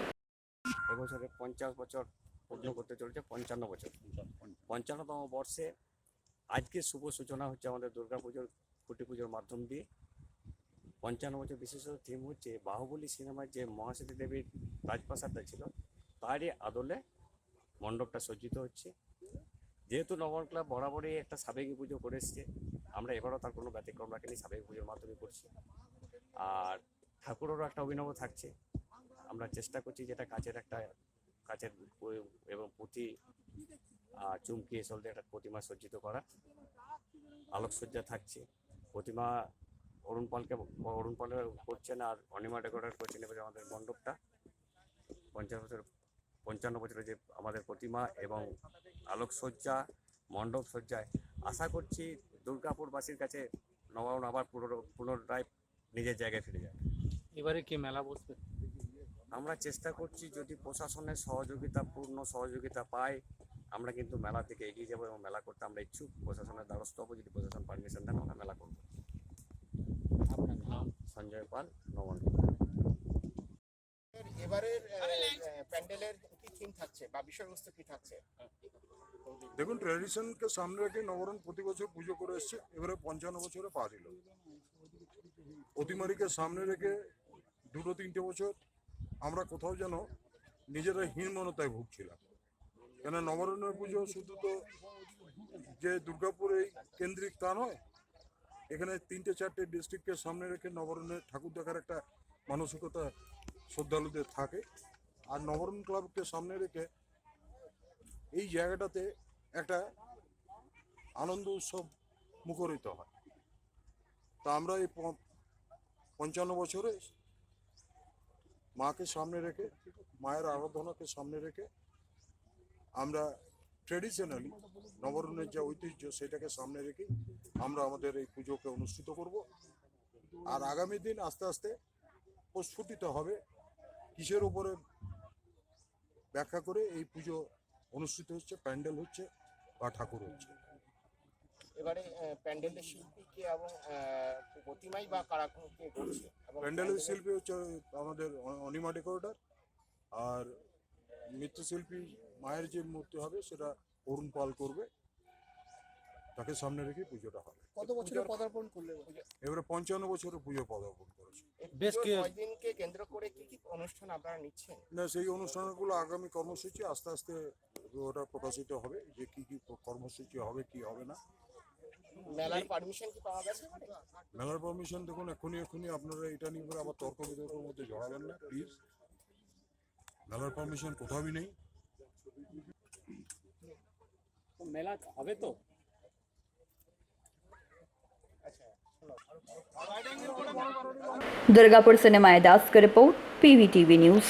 50 বছর পূর্ণ করতে চলেছে 55 বছর 55তম বর্ষে আজকে শুভ সূচনা হচ্ছে আমাদের দুর্গাপুজোর খুঁটি পুজোর মাধ্যম দিয়ে। 55 বছর বিশেষত থিম হচ্ছে বাহুবলী সিনেমার যে মহাসতী দেবীর রাজপ্রাসাদটা ছিল তারই আদলে মণ্ডপটা সজ্জিত হচ্ছে। যেহেতু নবরং ক্লাব বরাবরই একটা সাবেকি পুজো করে এসছে, আমরা এবারও তার কোনো ব্যতিক্রম রাখিনি, সাবেকি পুজোর মাধ্যমে করছি। আর ঠাকুরেরও একটা অভিনব থাকছে। আমরা চেষ্টা করছি যেটা কাচের এবং পুঁথি চুমকি এসব দিয়ে একটা প্রতিমা সজ্জিত করা। আলোকসজ্জা থাকছে। প্রতিমা অরুণ পালের করছেন আর অনিমা ডেকোরেট করছেন। এবারে আমাদের মণ্ডপটা 55 বছরের যে আমাদের প্রতিমা এবং আলোকসজ্জা মণ্ডপ সজ্জায় আশা করছি দুর্গাপুরবাসীর কাছে নবায়ন আবার পুনরায় নিজের জায়গায় ফিরে যায়। এবারে কি মেলা বসবে? আমরা চেষ্টা করছি যদি প্রশাসনের পূর্ণ সহযোগিতা পাই আমরা কিন্তু মেলা থেকে এগিয়ে যাবো এবং মেলা করতে আমরা ইচ্ছুক। প্রশাসনের দ্বারস্থ হবো, যদি প্রশাসন পারমিশন দেন আমরা মেলা করবো। আপনার নাম? সঞ্জয় পাল, নবন। এবারের প্যান্ডেলের কি থিম থাকছে বা বিষয়বস্তু কি থাকছে? দেখুন, ট্র্যাডিশনকে সামনে রেখে নবরং প্রতি বছর পুজো করে এসছে। এবারে 55 বছরে পা দিল। অতিমারিকে সামনে রেখে 2-3 বছর আমরা কোথাও যেন নিজেরা হীনমন্যতায় ভুগছিলাম। কেন নবরণের পুজো শুধু তো যে দুর্গাপুর এই কেন্দ্রিক তা নয়, এখানে 3-4টে ডিস্ট্রিক্টকে সামনে রেখে নবরণের ঠাকুর দেখার একটা মানসিকতা শ্রদ্ধালুদের থাকে। আর নবরণ ক্লাবকে সামনে রেখে এই জায়গাটাতে একটা আনন্দ উৎসব মুখরিত হয়। তা আমরা এই 55 বছরে মাকে সামনে রেখে, মায়ের আরাধনাকে সামনে রেখে আমরা ট্রেডিশনালি নবরণের যে ঐতিহ্য সেটাকে সামনে রেখে আমরা আমাদের এই পুজোকে অনুষ্ঠিত করব। আর আগামী দিন আস্তে আস্তে প্রস্ফুটিত হবে কিসের উপরে ব্যাখ্যা করে এই পুজো অনুষ্ঠিত হচ্ছে, প্যান্ডেল হচ্ছে বা ঠাকুর হচ্ছে। এবারে প্যান্ডেলের শিল্পী কে এবং প্রতিমাই বা কারা কে করছে? প্যান্ডেলের শিল্পী হচ্ছে আমাদের অনিমা ডেকোরেটর, আর মৃৎশিল্পী মায়ের যে মূর্তি হবে সেটা অরুণ পাল করবে। তাকে সামনে রেখে পুজোটা হবে। কত বছরে পদার্পণ করলে? এবারে 55 বছরে পুজো পদার্পণ করেছে। বেশ কয়েকদিনকে কেন্দ্র করে কি কি অনুষ্ঠান আপনারা নিচ্ছেন? না, সেই অনুষ্ঠানগুলো আগামী কর্মসূচি আস্তে আস্তে ওটা প্রকাশিত হবে যে কি কি কর্মসূচি হবে কি হবে না। মেলার পারমিশন কি পাওয়া গেছে? মেলার পারমিশন দেখুন, এখনই আপনারা এটা নিয়ে করে আবার তর্ক বিতর্কের মধ্যে জড়াবেন না প্লিজ। মেলার পারমিশন কোথাওই নেই। মেলা হবে তো? दुर्गापुर से निमाय दास की रिपोर्ट, PVTV न्यूज।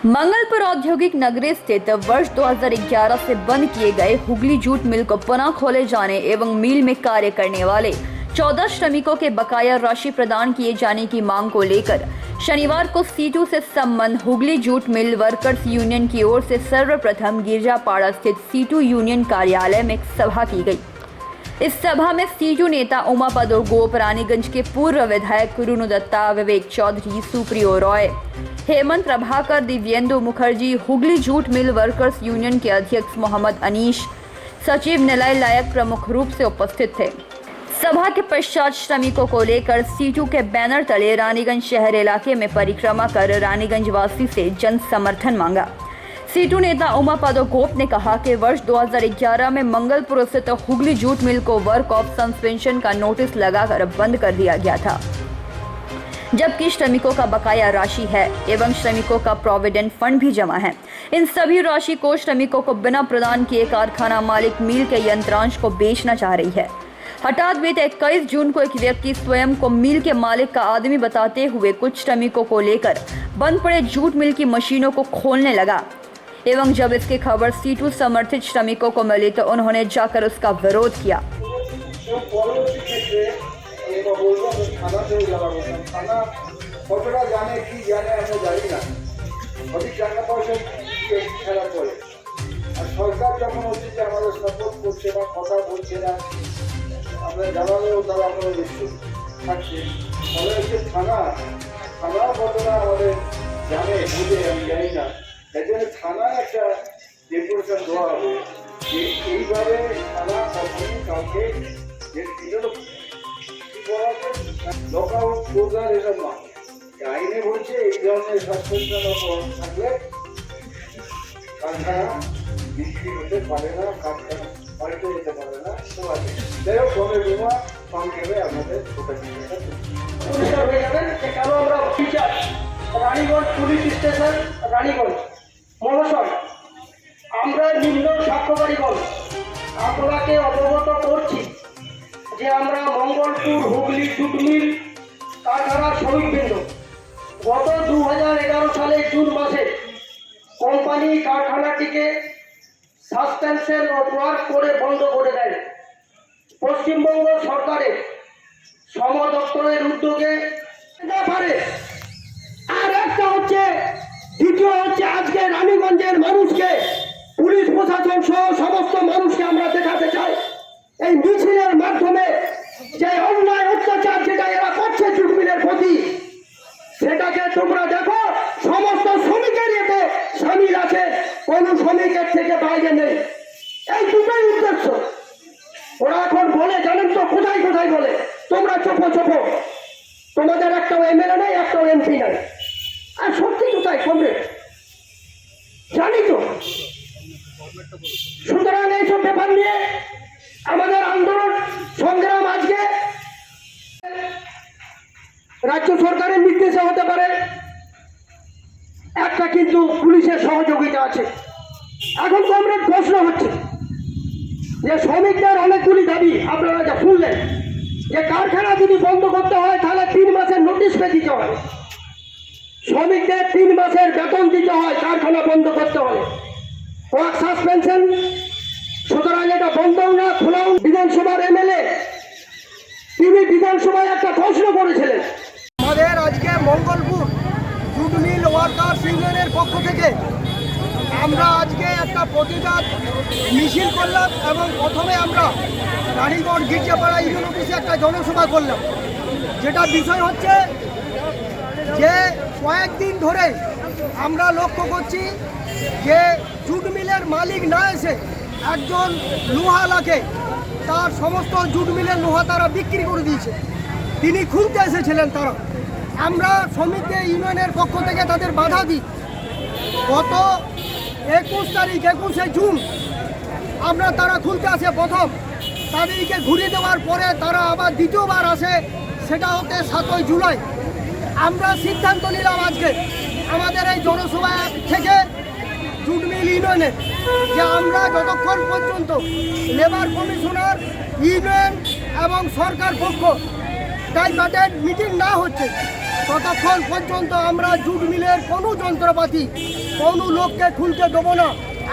मंगलपुर औद्योगिक नगरी स्थित वर्ष 2011 से बंद किए गए हुगली जूट मिल को पुनः खोले जाने एवं मिल में कार्य करने वाले 14 श्रमिकों के बकाया राशि प्रदान किए जाने की मांग को लेकर शनिवार को सीटू से संबंध Hooghly jute mill workers union की ओर से सर्वप्रथम गिरजापाड़ा स्थित सीटू यूनियन कार्यालय में एक सभा की गई। इस सभा में सीटू नेता उमापदो गोप, रानीगंज के पूर्व विधायक Runu Datta, Vivek Chaudhary, Supriyo Roy, Hemant Prabhakar, Dibyendu Mukherjee, Hooghly jute mill workers union के अध्यक्ष मोहम्मद अनीश, सचिव निलय लायक प्रमुख रूप से उपस्थित थे। सभा के पश्चात श्रमिकों को लेकर सीटू के बैनर तले रानीगंज शहर इलाके में परिक्रमा कर रानीगंज वासी से जन समर्थन मांगा। सीटू नेता उमापदो गोप ने कहा कि वर्ष 2011 में मंगलपुर स्थित हुगली जूट मिल को वर्क ऑफ सस्पेंशन का नोटिस लगाकर बंद कर दिया गया था, जबकि श्रमिकों का बकाया राशि है एवं श्रमिकों का प्रोविडेंट फंड भी जमा है। इन सभी राशि को श्रमिकों को बिना प्रदान किए कारखाना मालिक मिल के यंत्रांश को बेचना चाह रही है। हठात बीते 21 जून को एक व्यक्ति स्वयं को मिल के मालिक का आदमी बताते हुए कुछ श्रमिकों को लेकर बंद पड़े जूट मिल की मशीनों को खोलने लगा एवं जब इसकी खबर सीटू समर्थित श्रमिकों को मिली तो उन्होंने जाकर उसका विरोध किया। সরকার যখন হচ্ছে যে আমাদের সাপোর্ট করছে না, কথা বলছে না, আমরা জানালেও তারা আমাদের একটু থাকছে, তাহলে হচ্ছে থানাও কতটা আমাদের জানে বুঝে আমি জানি না। তাই জন্য থানায় একটা ডেপুটেশন দেওয়া হবে যে এইভাবে থানা কখনই কাউকে লকআউট প্রোগ্রাম এসব না, আইনে বলছে এই ধরনের সাসপেনশন থাকলে কারখানা বিক্রি হতে পারে না, কারখানা পাল্টে যেতে পারে না। তো আছে যাই হোক, গমের বিমা সংক্ষেপে আপনাদের পরিষ্কার হয়ে যাবেন যে কেন আমরা officer Raniganj police station Raniganj মহাশয় আমরা নিম্ন সাক্ষ্যকারীগণ আপনাকে অবগত করছি যে আমরা মঙ্গলপুর হুগলি জুট মিল কারখানা শ্রমিকবৃন্দ গত 2011 সালের জুন মাসে কোম্পানি কারখানাটিকে সাসপেনশন অফ ওয়ার্ক করে বন্ধ করে দেয়। পশ্চিমবঙ্গ সরকারের শ্রম দপ্তরের উদ্যোগে পারে। আর একটা হচ্ছে, দ্বিতীয় হচ্ছে আজকে রানীগঞ্জের মানুষকে, পুলিশ প্রশাসন সহ সমস্ত মানুষকে আমরা দেখাতে চাই এই মিছিলের মাধ্যমে যে অন্যায় অত্যাচার যেটা এরা করছে জুট মিলের প্রতি, সেটাকে তোমরা দেখো। সমস্ত শ্রমিকের এতে সামিল আছে, কোন শ্রমিকের থেকে বাইরে নেই। এই দুটোই উদ্দেশ্য। ওরা এখন বলে জানেন তো কোথায় কোথায় বলে তোমরা চোপো চোপো, তোমাদের একটাও এমএলএ নেই, একটাও এমপি নেই। আর সত্যি কোথায় কমবে জানি তো। সুতরাং এইসব ব্যাপার নিয়ে আমাদের আন্দোলন সংগ্রাম আজকে রাজ্য সরকারের নির্দেশে হতে পারে, একটা কিন্তু পুলিশের সহযোগিতা আছে। এখন তো আমরা প্রশ্ন হচ্ছে যে শ্রমিকদের অনেকগুলি দাবি আপনারা যা শুনলেন, যে কারখানা যদি বন্ধ করতে হয় তাহলে 3 মাসের নোটিশ পে দিতে হয়, শ্রমিকদের 3 মাসের বেতন দিতে হয় কারখানা বন্ধ করতে হলে, ওয়ার্ক সাসপেনশন। সুতরাং এটা বন্ধও না খোলাও। বিধানসভার এমএলএ তিনি বিধানসভায় একটা প্রশ্ন করেছিলেন। আমাদের আজকে মঙ্গলপুর জুট মিল ওয়ার্কার্স ইউনিয়নের পক্ষ থেকে আমরা আজকে একটা প্রতিবাদ মিছিল করলাম এবং প্রথমে আমরা রানীগঞ্জ গির্জাপাড়া ইউনিয়ন অফিসে একটা জনসভা করলাম। যেটা বিষয় হচ্ছে যে কয়েকদিন ধরে আমরা লক্ষ্য করছি যে জুট মিলের মালিক না এসে একজন লোহালাকে তার সমস্ত জুট মিলের লোহা তারা বিক্রি করে দিয়েছে, তিনি খুলতে এসেছিলেন। তারা আমরা শ্রমিকদের ইউনিয়নের পক্ষ থেকে তাদের বাধা দিই। গত 21 জুন আমরা তারা খুলতে আসে প্রথম, তাদেরকে ঘুরিয়ে দেওয়ার পরে তারা আবার দ্বিতীয়বার আসে, সেটা হতে 7 জুলাই। আমরা সিদ্ধান্ত নিলাম আজকে আমাদের এই জনসভা থেকে জুট মিল ইউনিয়নের যে আমরা যতক্ষণ পর্যন্ত লেবার কমিশনার ইউনিয়ন এবং সরকার পক্ষ ডাইভার্টেড মিটিং না হচ্ছে ততক্ষণ পর্যন্ত আমরা জুট মিলের কোনো যন্ত্রপাতি কোনো লোককে খুলতে দেবো না।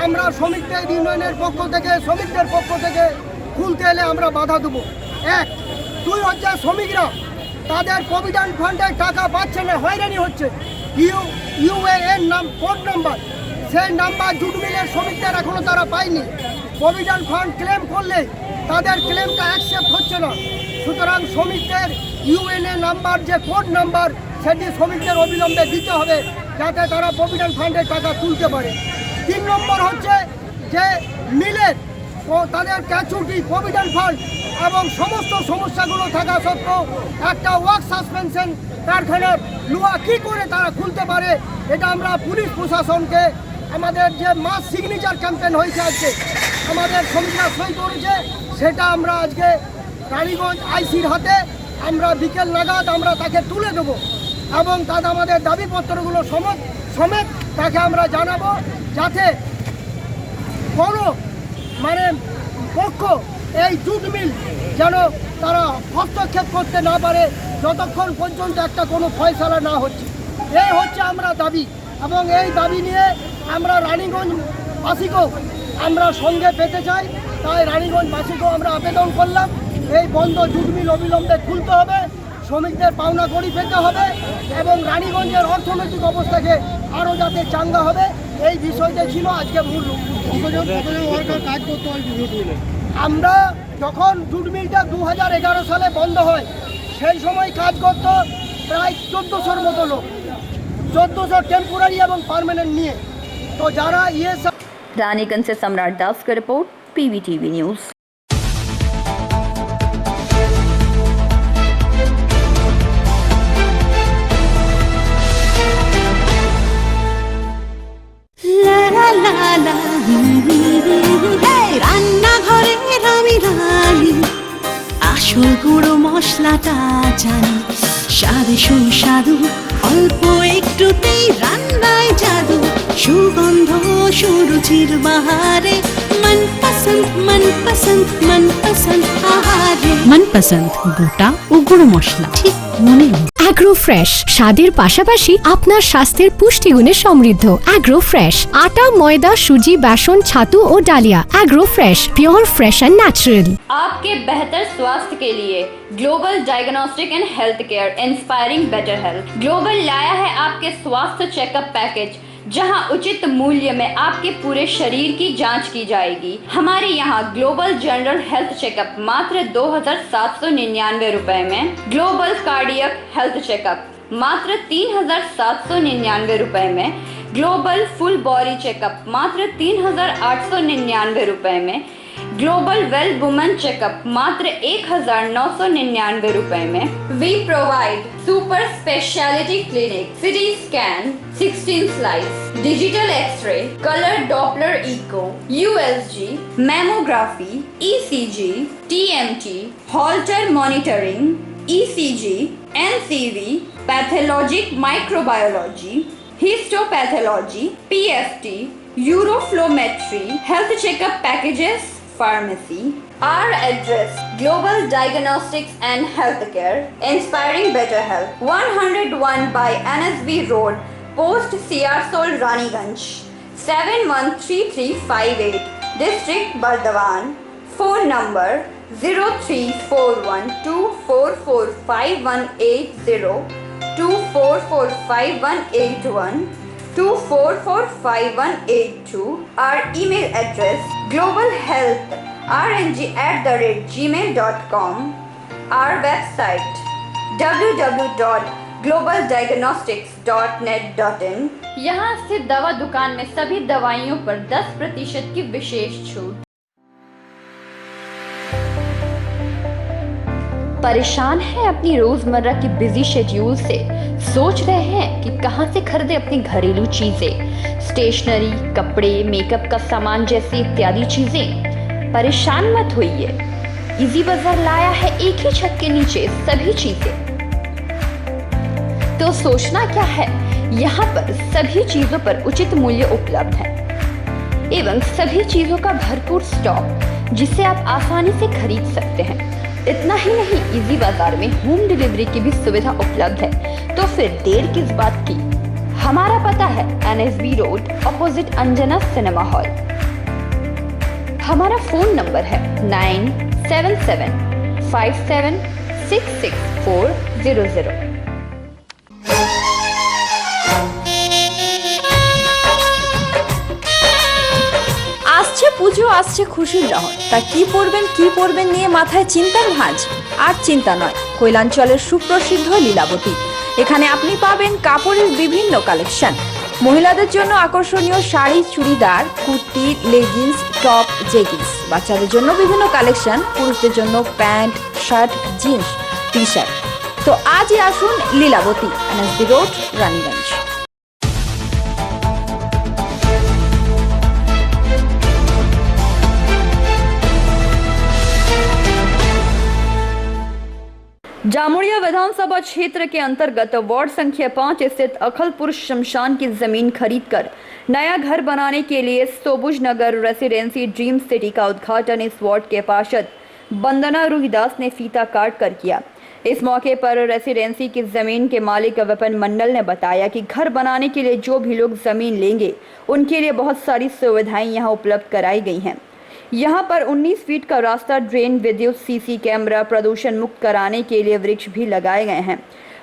আমরা শ্রমিকদের ইউনিয়নের পক্ষ থেকে শ্রমিকদের পক্ষ থেকে খুলতে এলে আমরা বাধা দেবো। 1, 2 হচ্ছে শ্রমিকরা তাদের প্রভিডেন্ট ফান্ডের টাকা পাচ্ছে না, হয়রানি হচ্ছে। ইউএএন কোড নাম্বার, সেই নাম্বার জুট মিলের শ্রমিকদের এখনো তারা পায়নি। প্রভিডেন্ট ফান্ড ক্লেম করলে তাদের ক্লেমটা অ্যাকসেপ্ট হচ্ছে না। সুতরাং শ্রমিকদের ইউএনএ নাম্বার যে কোড নাম্বার সেটি শ্রমিকদের অবিলম্বে দিতে হবে যাতে তারা প্রভিডেন্ট ফান্ডের টাকা তুলতে পারে। 3 নম্বর হচ্ছে যে মিলের তাদের ক্যাচুরিটি প্রভিডেন্ট ফান্ড এবং সমস্ত সমস্যাগুলো থাকা সত্ত্বেও একটা ওয়ার্ক সাসপেনশন কারখানার লোহা কী করে তারা খুলতে পারে, এটা আমরা পুলিশ প্রশাসনকে আমাদের যে মাস সিগনেচার ক্যাম্পেইন হয়েছে আজকে আমাদের শ্রমিকরা সই করেছে, সেটা আমরা আজকে রানীগঞ্জ আইসির হাতে আমরা বিকেল নাগাদ আমরা তাকে তুলে দেবো এবং তাদের আমাদের দাবিপত্রগুলো সমেত তাকে আমরা জানাবো, যাতে কোনো পক্ষ এই জুট মিল যেন তারা হস্তক্ষেপ করতে না পারে যতক্ষণ পর্যন্ত একটা কোনো ফয়সালা না হচ্ছে। এই হচ্ছে আমরা দাবি, এবং এই দাবি নিয়ে আমরা রানীগঞ্জবাসীকেও আমরা সঙ্গে পেতে চাই। তাই রানীগঞ্জবাসীকেও আমরা আবেদন করলাম, এই বন্ধ জুট মিল অবিলম্বে খুলতে হবে, শ্রমিকদের পাওনা করি পেতে হবে এবং রানীগঞ্জের অর্থনৈতিক অবস্থাকে আরও যাতে চাঙ্গা হবে, এই বিষয়টা ছিল আজকে মূল কাজ করতে হয়। আমরা যখন জুট মিলটা 2011 সালে বন্ধ হয় সেই সময় কাজ করতো প্রায় 1400-র মতো লোক, 1400 টেম্পোরারি এবং পার্মানেন্ট নিয়ে। তো যারা रानीगंज से सम्राट दास का रिपोर्ट, पीवीटीवी न्यूज़। রান্নাঘরের আমি রানী, আসল গুঁড়ো মশলাটা জানি, স্বাদে সুস্বাদু অল্প একটুতেই রান্নায় জাদু, সুগন্ধ সুরুচির বাহারে মনপসন্দ আহারে মনপসন্দ গোটা ও গুঁড়ো মশলা ঠিক মনে। অ্যাগ্রো ফ্রেশ স্বাদের পাশাপাশি আপনার স্বাস্থ্যের পুষ্টিগুণে সমৃদ্ধ। অ্যাগ্রো ফ্রেশ আটা, ময়দা, সুজি, बेसन, ছাতু ও ডালিয়া। Agro fresh pure fresh and natural. आपके बेहतर स्वास्थ्य के लिए global diagnostic and health care inspiring better health. Global लाया है आपके स्वास्थ्य चेकअप पैकेज, जहां उचित मूल्य में आपके पूरे शरीर की जांच की जाएगी। हमारे यहां ग्लोबल जनरल हेल्थ चेकअप मात्र 2799 रुपए में, ग्लोबल कार्डियक हेल्थ चेकअप मात्र 3799 रुपए में, ग्लोबल फुल बॉडी चेकअप मात्र 3899 रुपए में, ग्लोबल वेल वुमेन चेकअप मात्र 1999 रुपए में। We provide super speciality clinic, CT scan, 16 slice, digital X-ray, colour Doppler echo, USG, mammography, ECG, TMT, Holter monitoring, ECG, NCV, pathologic microbiology, histopathology, PFT, uroflowmetry, health checkup packages, pharmacy. Our address: Global Diagnostics and Healthcare, inspiring better health. 101 by NSB Road, Post Siarsol, Raniganj. 713358, District Bardhaman. Phone number 0341244580, 24458181, 24458182. Our email address: globalhealthrng@gmail.com. Our website: www.globaldiagnostics.net.in. यहाँ स्थित दवा दुकान में सभी दवाइयों पर 10% की विशेष छूट। परेशान हैं अपनी रोजमर्रा की बिजी शेड्यूल से? सोच रहे हैं कि कहां से खरीदे अपनी घरेलू चीजें, स्टेशनरी, कपड़े, मेकअप का सामान जैसी इत्यादि चीजें? परेशान मत होइए, इजी बाजार लाया है एक ही छत के नीचे सभी चीजें। तो सोचना क्या है, यहाँ पर सभी चीजों पर उचित मूल्य उपलब्ध है एवं सभी चीजों का भरपूर स्टॉक, जिसे आप आसानी से खरीद सकते हैं। इतना ही नहीं, इजी बाजार में होम डिलीवरी की भी सुविधा उपलब्ध है। तो फिर देर किस बात की? हमारा पता है NSB road, opposite Anjana cinema hall. हमारा फोन नंबर है 9775766400। আসছে পুজো, আসছে খুশির লহর, তা কি পরবেন নিয়ে মাথায় চিন্তার ভাঁজ। আর চিন্তা নয়, কৈলাঞ্চলের সুপ্রসিদ্ধ লীলাবতী। এখানে আপনি পাবেন কাপড়ের বিভিন্ন কালেকশন, মহিলাদের জন্য আকর্ষণীয় sari, churidar, kurti, leggings, top, jeggings, বাচ্চাদের জন্য বিভিন্ন কালেকশন, পুরুষদের জন্য pant, shirt, jeans, T shirt. তো আজই আসুন লীলাবতী, NSB রোড, রানীগঞ্জ। जामुड़िया विधानसभा क्षेत्र के अंतर्गत वार्ड संख्या 5 स्थित अखलपुर शमशान की जमीन खरीदकर नया घर बनाने के लिए सोबुज नगर रेसिडेंसी ड्रीम सिटी का उद्घाटन इस वार्ड के पार्षद वंदना रुहिदास ने फीता काट कर किया। इस मौके पर रेसिडेंसी की जमीन के मालिक विपिन मंडल ने बताया कि घर बनाने के लिए जो भी लोग जमीन लेंगे उनके लिए बहुत सारी सुविधाएं यहां उपलब्ध कराई गई हैं। यहां पर 19 फीट का रास्ता, ड्रेन, विद्युत, सीसी कैमरा, प्रदूषण मुक्त कराने के लिए वृक्ष भी लगाए गए हैं।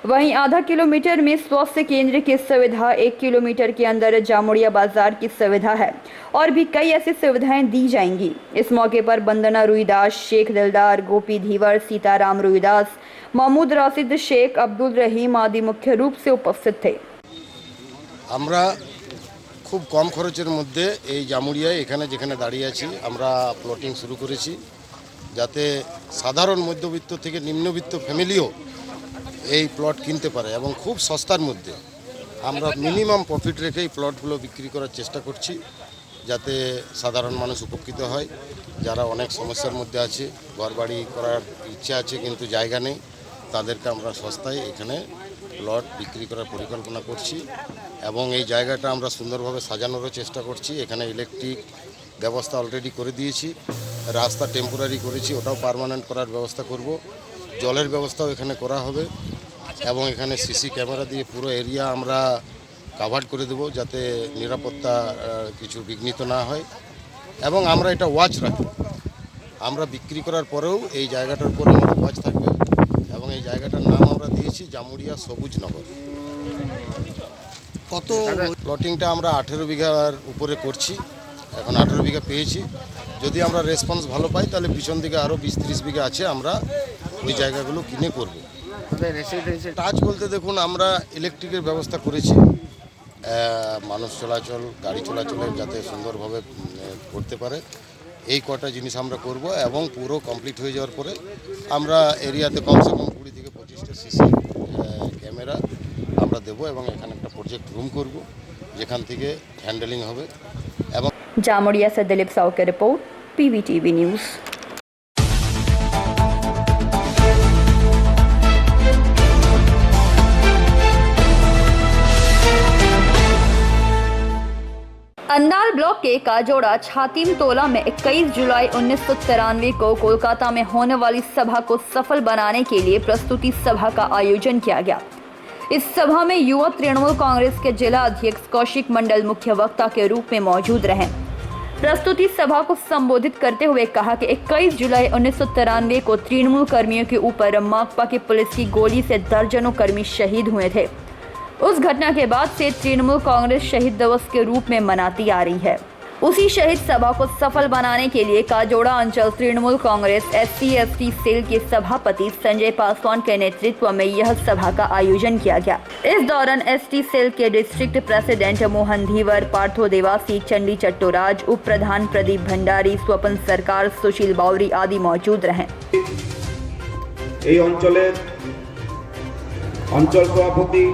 वहीं आधा किलोमीटर में स्वास्थ्य केंद्र की सुविधा, 1 किलोमीटर के अंदर जामुड़िया बाजार की सुविधा है और भी कई ऐसी सुविधाएं दी जाएंगी। इस मौके पर वंदना रुहिदास, शेख दिलदार, गोपी धीवर, सीताराम रुहिदास, महमूद राशिद शेख, अब्दुल रहीम आदि मुख्य रूप से उपस्थित थे। আমরা খুব কম খরচের মধ্যে এই জামুড়িয়ায় এখানে যেখানে দাঁড়িয়ে আছি আমরা প্লটিং শুরু করেছি, যাতে সাধারণ মধ্যবিত্ত থেকে নিম্নবিত্ত ফ্যামিলিও এই প্লট কিনতে পারে এবং খুব সস্তার মধ্যে আমরা মিনিমাম প্রফিট রেখে এই প্লটগুলো বিক্রি করার চেষ্টা করছি, যাতে সাধারণ মানুষ উপকৃত হয়। যারা অনেক সমস্যার মধ্যে আছে, ঘরবাড়ি করার ইচ্ছা আছে কিন্তু জায়গা নেই, তাদেরকে আমরা সস্তায় এখানে প্লট বিক্রি করার পরিকল্পনা করছি এবং এই জায়গাটা আমরা সুন্দরভাবে সাজানোরও চেষ্টা করছি। এখানে ইলেকট্রিক ব্যবস্থা অলরেডি করে দিয়েছি, রাস্তা টেম্পোরারি করেছি, ওটাও পার্মানেন্ট করার ব্যবস্থা করব, জলের ব্যবস্থাও এখানে করা হবে এবং এখানে সিসি ক্যামেরা দিয়ে পুরো এরিয়া আমরা কাভার করে দেব, যাতে নিরাপত্তা কিছু বিঘ্নিত না হয় এবং আমরা এটা ওয়াচ রাখি। আমরা বিক্রি করার পরেও এই জায়গাটার উপরে আমাদের ওয়াচ থাকবে এবং এই জায়গাটার নাম আমরা দিয়েছি জামুড়িয়া সবুজ নগর। কত প্লটিংটা আমরা 18 বিঘার উপরে করছি, এখন 18 বিঘা পেয়েছি। যদি আমরা রেসপন্স ভালো পাই তাহলে পিছন দিকে আরও 20-30 বিঘা আছে, আমরা ওই জায়গাগুলো কিনে করব। টাচ বলতে দেখুন আমরা ইলেকট্রিকের ব্যবস্থা করেছি, মানুষ চলাচল, গাড়ি চলাচলের যাতে সুন্দরভাবে করতে পারে, এই কটা জিনিস আমরা করব এবং পুরো কমপ্লিট হয়ে যাওয়ার পরে আমরা এরিয়াতে কমসে কম 20 থেকে 25টা সিসি ক্যামেরা আমরা দেবো এবং এখানে একটা প্রজেক্ট রুম করব যেখান থেকে হ্যান্ডেলিং হবে। এবং जामुड़िया से दिलीप साव की रिपोर्ट, PVTV न्यूज़। अंदाल ब्लॉक के काजोड़ा छातीम तोला में 21 जुलाई 1993 को कोलकाता में होने वाली सभा को सफल बनाने के लिए प्रस्तुति सभा का आयोजन किया गया। इस सभा में युवा तृणमूल कांग्रेस के जिला अध्यक्ष कौशिक मंडल मुख्य वक्ता के रूप में मौजूद रहे। प्रस्तुति सभा को संबोधित करते हुए कहा कि 21 जुलाई 1993 को तृणमूल कर्मियों के ऊपर माकपा की पुलिस की गोली से दर्जनों कर्मी शहीद हुए थे। उस घटना के बाद से तृणमूल कांग्रेस शहीद दिवस के रूप में मनाती आ रही है। उसी शहीद सभा को सफल बनाने के लिए काजोड़ा अंचल तृणमूल कांग्रेस SC/ST सेल के सभापति संजय पासवान के नेतृत्व में यह सभा का आयोजन किया गया। इस दौरान ST सेल के डिस्ट्रिक्ट प्रेसिडेंट मोहन धीवर, पार्थो देवासी, चंडी चट्टोराज, उप प्रधान प्रदीप भंडारी, स्वपन सरकार, सुशील बावरी आदि मौजूद रहे। এই অঞ্চলের অঞ্চল সভাপতি,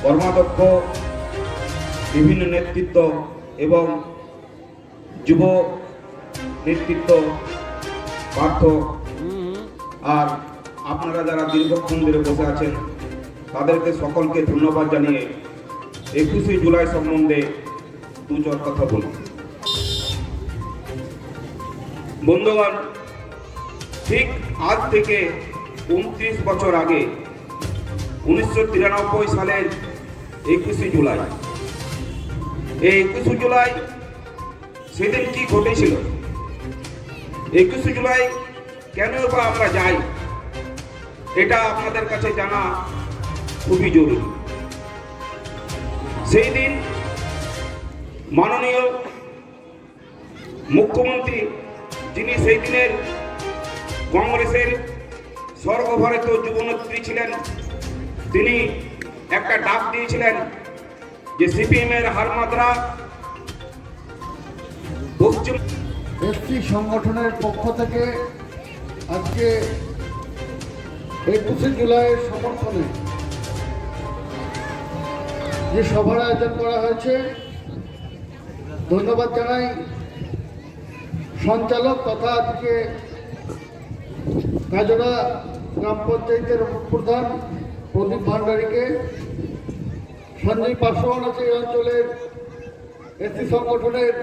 কর্মাধ্যক্ষ, বিভিন্ন নেতৃত্ব এবং যুব নেতৃত্ব পার্থ আর আপনারা যারা দীর্ঘক্ষণ ধরে বসে আছেন তাদেরকে সকলকে ধন্যবাদ জানিয়ে 21 জুলাই সম্বন্ধে দুচার কথা বলি। বন্ধুগণ, ঠিক আজ থেকে 29 বছর আগে 1993 সালের 21 জুলাই, এই 21 জুলাই সেদিন কি ঘটেছিল, 21 জুলাই কেন বা আমরা যাই, এটা আপনাদের কাছে জানা খুবই জরুরি। সেই দিন মাননীয় মুখ্যমন্ত্রী, যিনি সেই দিনের কংগ্রেসের সর্বভারত যুবনেত্রী ছিলেন, তিনি একটা ডাক দিয়েছিলেন যে সিপিএমের হারমাত্রা পশ্চিম এসটি সংগঠনের পক্ষ থেকে আজকে 21 জুলাইয়ের সমর্থনে যে সভার আয়োজন করা হয়েছে, ধন্যবাদ জানাই সঞ্চালক তথা আজকে কাজরা গ্রাম পঞ্চায়েতের প্রধান প্রদীপ ভান্ডারীকে, সঞ্জয় পাসওয়ান আছে এই অঞ্চলের এসসি সংগঠনের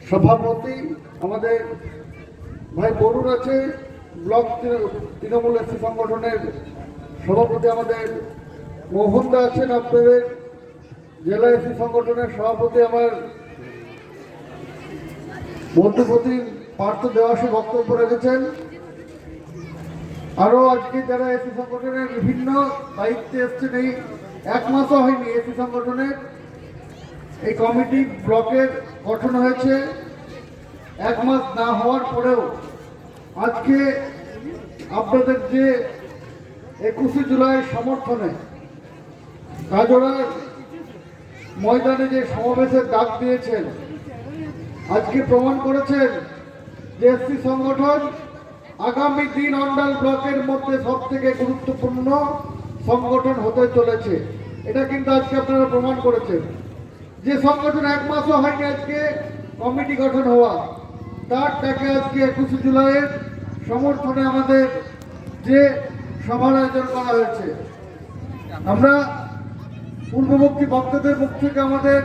সভাপতি, আমাদের ভাই বরুণ আছে ব্লক তৃণমূল এসসি সংগঠনের সভাপতি, আমাদের মোহনদা আছেন আপনাদের জেলা এসসি সংগঠনের সভাপতি, আমার মধ্যপতি পার্থ দেওয়াসী বক্তব্য রেখেছেন। আরও আজকে যারা এসি সংগঠনের বিভিন্ন দায়িত্বে এসছেন, এই এক মাসও হয়নি এসি সংগঠনের এই কমিটি ব্লকের গঠন হয়েছে। এক মাস না হওয়ার পরেও আজকে আপনাদের যে 21শে জুলাই সমর্থনে কাজড়ার ময়দানে যে সমাবেশের ডাক দিয়েছেন, আজকে প্রমাণ করেছেন যে এসসি সংগঠন আগামী দিন অন্ডাল ব্লকের মধ্যে সব থেকে গুরুত্বপূর্ণ সংগঠন হতে চলেছে। এটা কিন্তু আজকে আপনারা প্রমাণ করেছেন। যে সংগঠন এক মাসও হয়নি আজকে কমিটি গঠন হওয়া, তার ডাকে আজকে 21শে জুলাইয়ের সমর্থনে আমাদের যে সভার আয়োজন করা হয়েছে। আমরা পূর্ববর্তী বক্তাদের মুখ থেকে আমাদের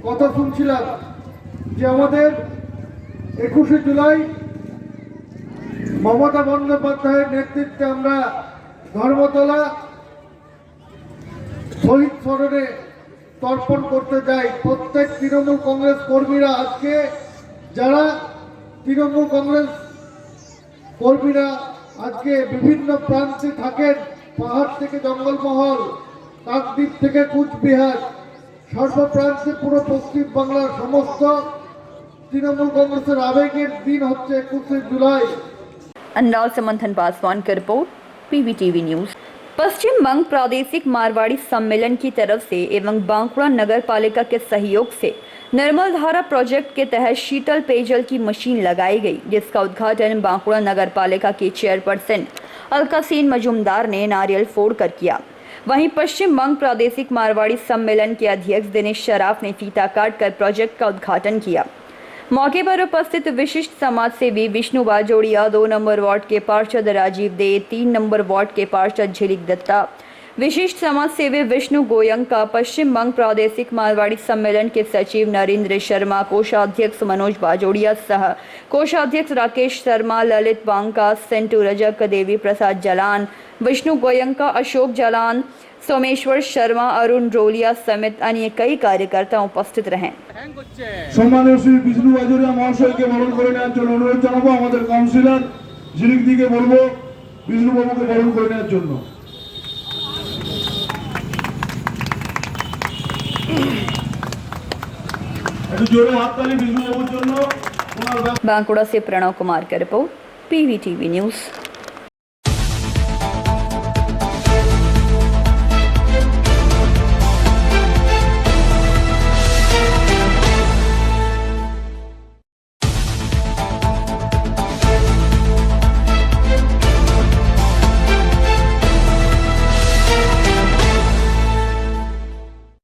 কথা শুনছিলাম যে আমাদের 21শে জুলাই মমতা বন্দ্যোপাধ্যায়ের নেতৃত্বে আমরা ধর্মতলা শহীদ স্মরণে তর্পণ করতে যাই। প্রত্যেক তৃণমূল কংগ্রেস কর্মীরা আজকে যারা তৃণমূল কংগ্রেস কর্মীরা আজকে বিভিন্ন প্রান্তে থাকেন, পাহাড় থেকে জঙ্গলমহল, কাকদ্বীপ থেকে কুচবিহার, সর্বপ্রান্তে পুরো পশ্চিম বাংলার সমস্ত তৃণমূল কংগ্রেসের আবেগের দিন হচ্ছে 21শে জুলাই। अनुराग समंथन पासवान की report, PVTV news. Paschim Banga प्रादेशिक मारवाड़ी सम्मेलन की तरफ से एवं बांकुड़ा नगर पालिका के सहयोग से निर्मल धारा प्रोजेक्ट के तहत शीतल पेयजल की मशीन लगाई गई, जिसका उद्घाटन बांकुड़ा नगर पालिका की चेयरपर्सन अलकासीन मजूमदार ने नारियल फोड़कर किया। वहीं पश्चिम बंग प्रादेशिक मारवाड़ी सम्मेलन के अध्यक्ष दिनेश शराफ ने फीता काटकर प्रोजेक्ट का उद्घाटन किया। मौके पर उपस्थित विशिष्ट समाज सेवी विष्णु बाजोड़िया, 2 नंबर वार्ड के पार्षद राजीव दे, 3 नंबर वार्ड के पार्षद झिलिक दत्ता, विशिष्ट समाज सेवी विष्णु गोयंका, पश्चिम बंग प्रादेशिक मारवाड़ी सम्मेलन के सचिव नरेंद्र शर्मा, कोषाध्यक्ष मनोज बाजोड़िया सह कोषाध्यक्ष राकेश शर्मा, ललित बांका, सेंटू रजक, देवी प्रसाद जलान, विष्णु गोयंका, अशोक जलान, सोमेश्वर शर्मा, अरुण रोलिया समेत अन्य कई कार्यकर्ता उपस्थित रहे। সম্মানীয় শ্রী বিষ্ণু বাজুরিয়া মহাশয়কে বরণ করে নেওয়ার জন্য অনুরোধ জানাবো। আমাদের কাউন্সিলর ঝিলিক দিকে বলবো বিষ্ণু বাবুকে বরণ করে নেওয়ার জন্য। একটু জোরে হাততালি বিষ্ণু বাবুর জন্য। बांकुड़ा से प्रणव कुमार की रिपोर्ट, PVTV न्यूज।